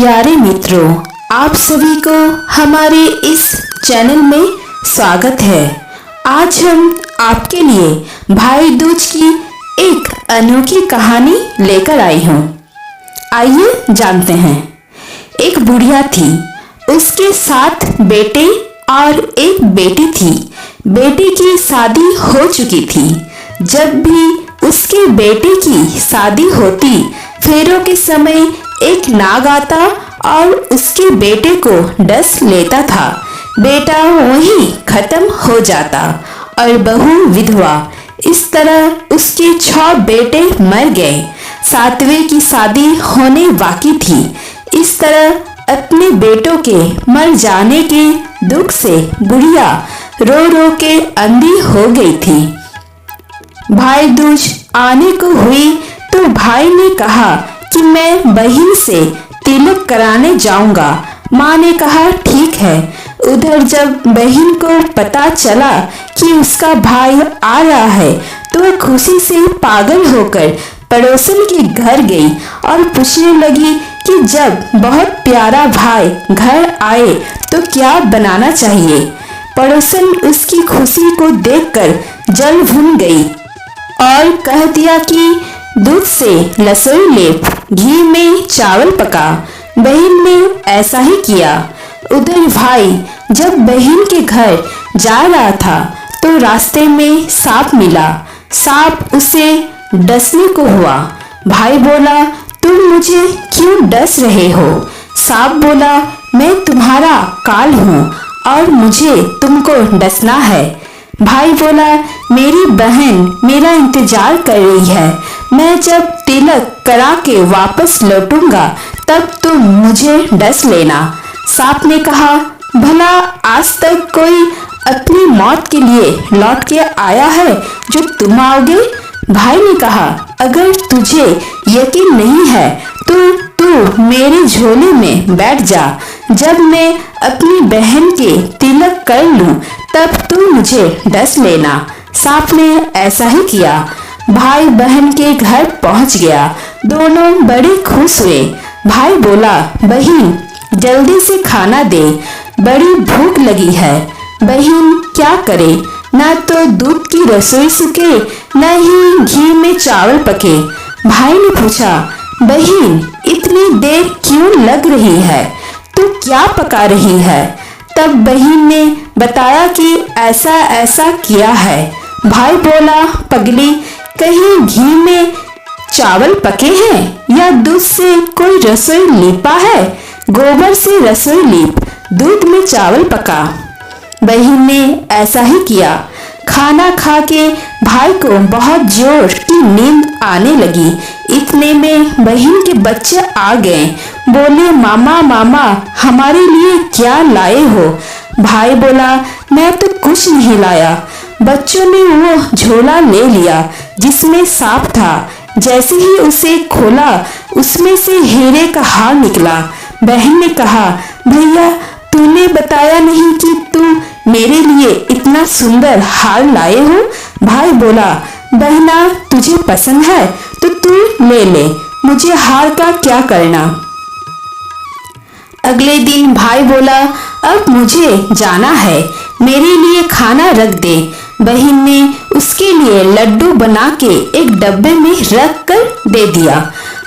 प्यारे मित्रों, आप सभी को हमारे इस चैनल में स्वागत है। आज हम आपके लिए भाई दूज की एक अनोखी कहानी लेकर आई हूँ। आइए जानते हैं। एक बुढ़िया थी, उसके 7 बेटे और एक बेटी थी। बेटी की शादी हो चुकी थी। जब भी उसके बेटे की शादी होती, फेरों के समय एक नाग आता और उसके बेटे को डस लेता था। बेटा वहीं खत्म हो जाता और बहू विधवा। इस तरह उसके 6 बेटे मर गए। 7वें की शादी होने बाकी थी। इस तरह अपने बेटों के मर जाने के दुख से बुढ़िया रो रो के अंधी हो गई थी। भाई दूज आने को हुई तो भाई ने कहा कि मैं बहन से तिलक कराने जाऊंगा। माँ ने कहा ठीक है। उधर जब बहन को पता चला कि उसका भाई आ रहा है तो वह खुशी से पागल होकर पड़ोसन के घर गई और पूछने लगी कि जब बहुत प्यारा भाई घर आए तो क्या बनाना चाहिए। पड़ोसन उसकी खुशी को देखकर जल भून गई और कह दिया कि दूध से लसुन लेप, घी में चावल पका। बहन ने ऐसा ही किया। उधर भाई जब बहन के घर जा रहा था तो रास्ते में सांप मिला। सांप उसे डसने को हुआ। भाई बोला, तुम मुझे क्यों डस रहे हो? सांप बोला, मैं तुम्हारा काल हूँ और मुझे तुमको डसना है। भाई बोला, मेरी बहन मेरा इंतजार कर रही है। मैं जब तिलक करा के वापस लौटूंगा तब तुम मुझे डस लेना। सांप ने कहा, भला आज तक कोई अपनी मौत के लिए लौट के आया है जो तुम आओगे? भाई ने कहा, अगर तुझे यकीन नहीं है तो तू मेरे झोले में बैठ जा। जब मैं अपनी बहन के तिलक कर लूं तब तू मुझे डस लेना। सांप ने ऐसा ही किया। भाई बहन के घर पहुंच गया। दोनों बड़े खुश हुए। भाई बोला, बहन जल्दी से खाना दे, बड़ी भूख लगी है। बहन क्या करे, ना तो दूध की रसोई सूखे न ही घी में चावल पके। भाई ने पूछा, बहन इतनी देर क्यों लग रही है? तू क्या पका रही है? तब बहन ने बताया कि ऐसा ऐसा किया है। भाई बोला, पगली कहीं घी में चावल पके हैं या दूध से कोई रसोई लीपा है? गोबर से रसोई लीप, दूध में चावल पका। बहन ने ऐसा ही किया। खाना खा के भाई को बहुत जोर की नींद आने लगी। इतने में बहन के बच्चे आ गए। बोले, मामा मामा हमारे लिए क्या लाए हो? भाई बोला, मैं तो कुछ नहीं लाया। बच्चों ने वो झोला ले लिया जिसमें सांप था। जैसे ही उसे खोला उसमें से हीरे का हार निकला। बहन ने कहा, भैया तूने बताया नहीं कि तुम मेरे लिए इतना सुंदर हार लाए हो। भाई बोला, बहना तुझे पसंद है तो तू ले ले, मुझे हार का क्या करना। अगले दिन भाई बोला, अब मुझे जाना है, मेरे लिए खाना रख दे। बहन ने उसके लिए लड्डू बना के एक डब्बे में रख कर दे दिया।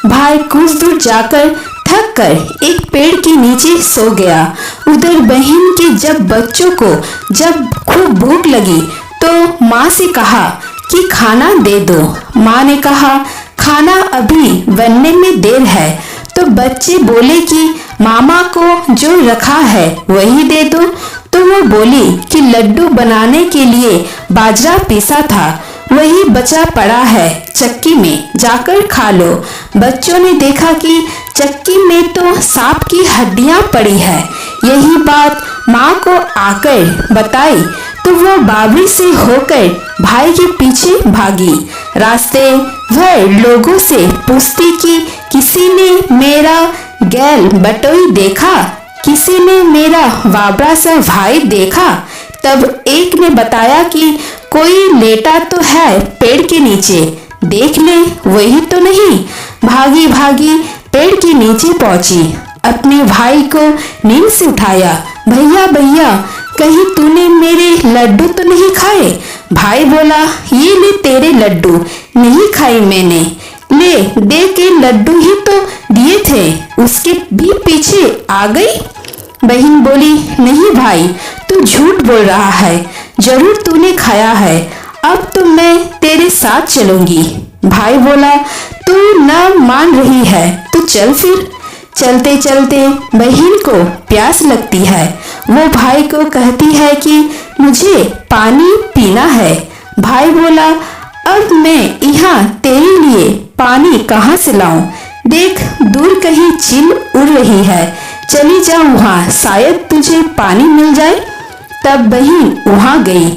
भाई कुछ दूर जाकर थक कर एक पेड़ के नीचे सो गया। उधर बहन के जब बच्चों को जब खूब भूख लगी तो माँ से कहा कि खाना दे दो। माँ ने कहा, खाना अभी बनने में देर है। तो बच्चे बोले कि मामा को जो रखा है वही दे दो। तो वो बोली कि लड्डू बनाने के लिए बाजरा पीसा था, वही बचा पड़ा है, चक्की में जाकर खा लो। बच्चों ने देखा कि चक्की में तो सांप की हड्डियां पड़ी है। यही बात माँ को आकर बताई तो वो बाबरी से होकर भाई के पीछे भागी। रास्ते भर लोगों से पूछती कि किसी ने मेरा गैल बटोई देखा, किसी ने मेरा वाबरा सा भाई देखा। तब एक ने बताया कि कोई लेटा तो है पेड़ के नीचे, देख ले वही तो नहीं। भागी भागी पेड़ के नीचे पहुंची अपने भाई को नींद से उठाया। भैया भैया, कहीं तूने मेरे लड्डू तो नहीं खाए? भाई बोला, ये ले तेरे लड्डू, नहीं खाई मैंने, ले दे के लड्डू ही तो दिए थे, उसके भी पीछे आ गई। बहन बोली, नहीं भाई, तू झूठ बोल रहा है, जरूर तूने खाया है, अब तो मैं तेरे साथ चलूंगी। भाई बोला, तू न मान रही है तो चल फिर। चलते चलते बहन को प्यास लगती है। वो भाई को कहती है कि मुझे पानी पीना है। भाई बोला, अब मैं यहाँ तेरे लिए पानी कहाँ से लाऊं? देख, दूर कहीं चिल उड़ रही है, चली जा वहाँ, शायद तुझे पानी मिल जाए। तब बहन वहाँ गई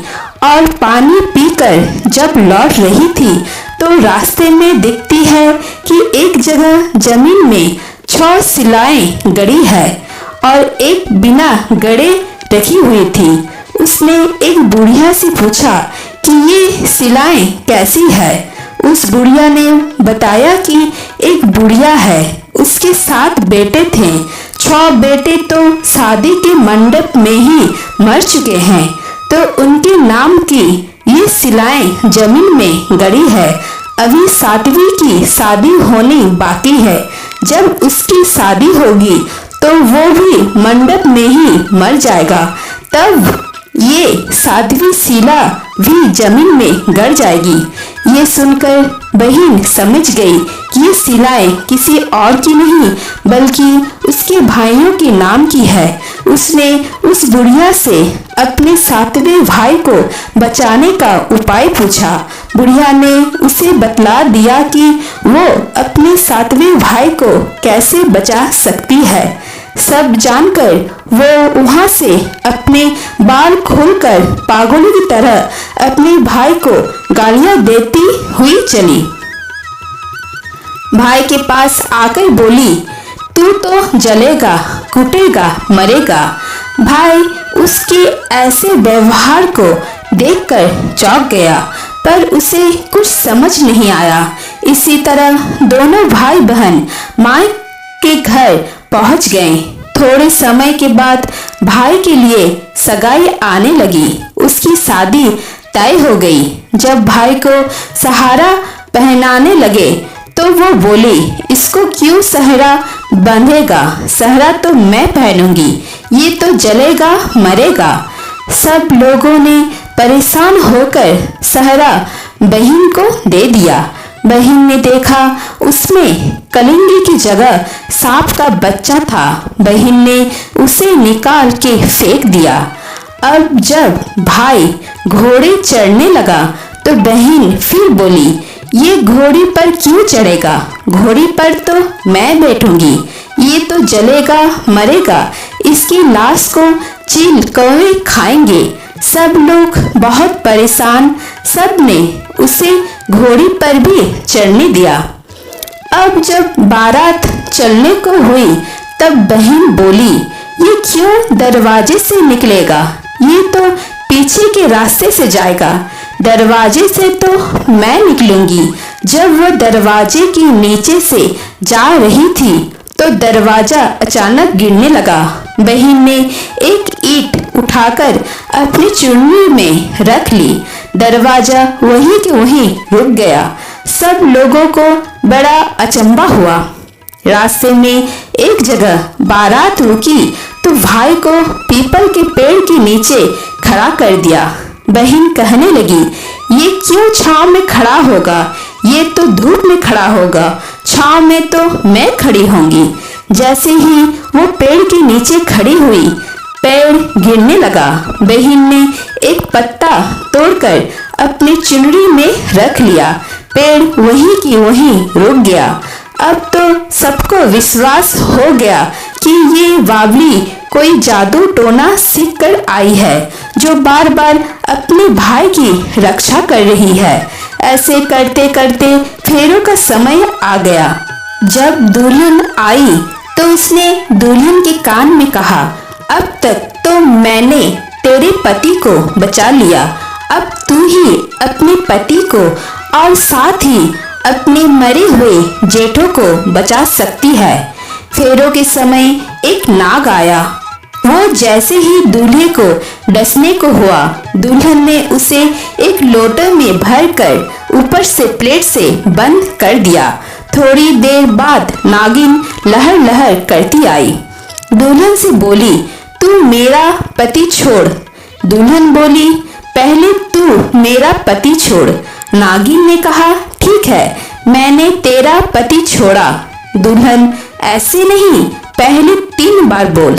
और पानी पीकर जब लौट रही थी तो रास्ते में दिखती है कि एक जगह जमीन में 6 सिलाएं गड़ी है और एक बिना गड़े रखी हुई थी। उसने एक बुढ़िया से पूछा कि ये सिलाएं कैसी है? उस बुढ़िया ने बताया कि एक बुढ़िया है, उसके 7 बेटे थे, 6 बेटे तो शादी के मंडप में ही मर चुके हैं, तो उनके नाम की ये सिलाएं जमीन में गड़ी है। अभी 7वीं की शादी होनी बाकी है, जब उसकी शादी होगी तो वो भी मंडप में ही मर जाएगा, तब ये 7वीं शिला भी जमीन में गड़ जाएगी। ये सुनकर बहन समझ गई कि ये शिलाएं किसी और की नहीं बल्कि उसके भाइयों के नाम की है। उसने उस बुढ़िया से अपने 7वें भाई को बचाने का उपाय पूछा। बुढ़िया ने उसे बतला दिया कि वो अपने 7वें भाई को कैसे बचा सकती है। सब जानकर वो वहां से अपने बाल खोलकर पागलों की तरह अपने भाई को गालियां देती हुई चली। भाई के पास आकर बोली, तू तो जलेगा, कुटेगा, मरेगा। भाई उसके ऐसे व्यवहार को देखकर चौंक गया, पर उसे कुछ समझ नहीं आया। इसी तरह दोनों भाई बहन माँ के घर पहुंच गए। थोड़े समय के बाद भाई के लिए सगाई आने लगी, उसकी शादी तय हो गई। जब भाई को सहारा पहनाने लगे तो वो बोली, इसको क्यों सहरा बांधेगा? सहरा तो मैं पहनूंगी, ये तो जलेगा, मरेगा। सब लोगों ने परेशान होकर सहरा बहन को दे दिया। बहन ने देखा उसमें कलिंगी की जगह सांप का बच्चा था। बहन ने उसे निकाल के फेंक दिया। अब जब भाई घोड़े चढ़ने लगा तो बहन फिर बोली, ये घोड़ी पर क्यों चढ़ेगा? घोड़ी पर तो मैं बैठूंगी, ये तो जलेगा, मरेगा, इसकी लाश को चील कौवे खाएंगे। सब लोग बहुत परेशान, सब ने उसे घोड़ी पर भी चढ़ने दिया। अब जब बारात चलने को हुई तब बहन बोली, ये क्यों दरवाजे से निकलेगा? ये तो पीछे के रास्ते से जाएगा। दरवाजे से तो मैं निकलूंगी। जब वो दरवाजे के नीचे से जा रही थी तो दरवाजा अचानक गिरने लगा। बहन ने एक ईंट उठाकर अपनी चुन्नी में रख ली। दरवाजा वहीं के वहीं रुक गया। सब लोगों को बड़ा अचंभा हुआ। रास्ते में एक जगह बारात रुकी तो भाई को पीपल के पेड़ के नीचे खड़ा कर दिया। बहन कहने लगी, ये क्यों छांव में खड़ा होगा? ये तो धूप में खड़ा होगा, छांव में तो मैं खड़ी होंगी। जैसे ही वो पेड़ के नीचे खड़ी हुई, पेड़ गिरने लगा। बहन ने एक पत्ता तोड़कर अपनी चुनरी में रख लिया। पेड़ वहीं की वहीं रुक गया। अब तो सबको विश्वास हो गया कि ये बावली कोई जादू टोना सीख कर आई है, जो बार बार अपने भाई की रक्षा कर रही है। ऐसे करते करते फेरों का समय आ गया। जब दुल्हन आई तो उसने दुल्हन के कान में कहा, अब तक तो मैंने तेरे पति को बचा लिया, अब तू ही अपने पति को और साथ ही अपने मरे हुए जेठों को बचा सकती है। फेरों के समय एक नाग आया। वो जैसे ही दूल्हे को डसने को हुआ, दुल्हन ने उसे एक लोटे में भरकर ऊपर से प्लेट से बंद कर दिया। थोड़ी देर बाद नागिन लहर लहर करती आई। दुल्हन से बोली, तू मेरा पति छोड़। दुल्हन बोली, पहले तू मेरा पति छोड़। नागिन ने कहा, ठीक है, मैंने तेरा पति छोड़ा। दुल्हन, ऐसे नहीं, पहले 3 बार बोल।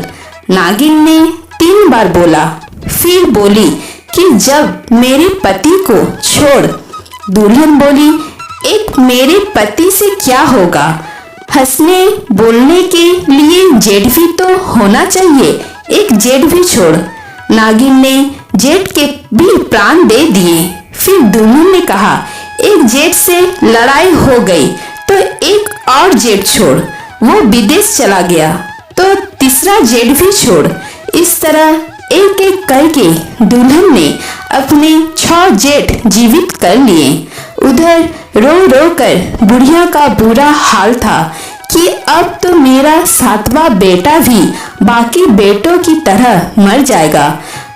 नागिन ने 3 बार बोला, फिर बोली कि जब मेरे पति को छोड़। दुल्हन बोली, एक मेरे पति से क्या होगा? हंसने बोलने के लिए जेठ भी तो होना चाहिए, एक जेठ भी छोड़। नागिन ने जेठ के भी प्राण दे दिए। फिर दुल्हन ने कहा, एक जेठ से लड़ाई हो गई तो एक और जेठ छोड़, वो विदेश चला गया तो तीसरा जेठ भी छोड़। इस तरह एक एक करके दुल्हन ने अपने 6 जेठ जीवित कर लिए। उधर रो रो कर बुढ़िया का बुरा हाल था कि अब तो मेरा 7वां बेटा भी बाकी बेटों की तरह मर जाएगा।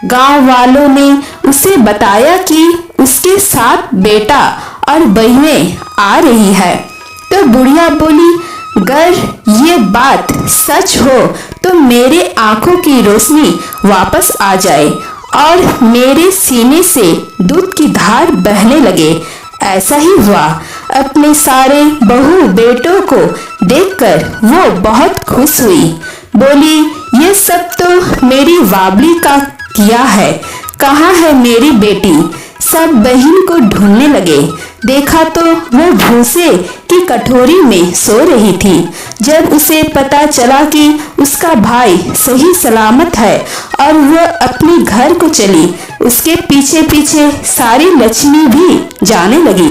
गांव वालों ने उसे बताया कि उसके 7 बेटा और बहनें आ रही है। तो बुढ़िया बोली, अगर ये बात सच हो तो मेरे आंखों की रोशनी वापस आ जाए और मेरे सीने से दूध की धार बहने लगे। ऐसा ही हुआ। अपने सारे बहू बेटों को देखकर वो बहुत खुश हुई। बोली, ये सब तो मेरी बाबली का किया है, कहाँ है मेरी बेटी? सब बहन को ढूंढने लगे। देखा तो वो भूसे की कटोरी में सो रही थी। जब उसे पता चला कि उसका भाई सही सलामत है और वो अपने घर को चली, उसके पीछे पीछे सारी लक्ष्मी भी जाने लगी।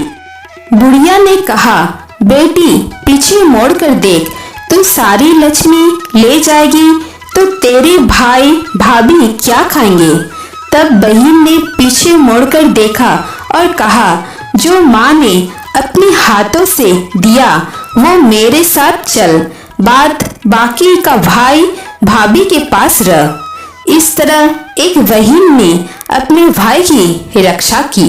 बुढ़िया ने कहा, बेटी पीछे मोड़ कर देख, तू सारी लक्ष्मी ले जाएगी तो तेरे भाई भाभी क्या खाएंगे? तब बहन ने पीछे मुड़कर देखा और कहा, जो माँ ने अपने हाथों से दिया वो मेरे साथ चल, बाकी का भाई भाभी के पास रह। इस तरह एक बहन ने अपने भाई की रक्षा की।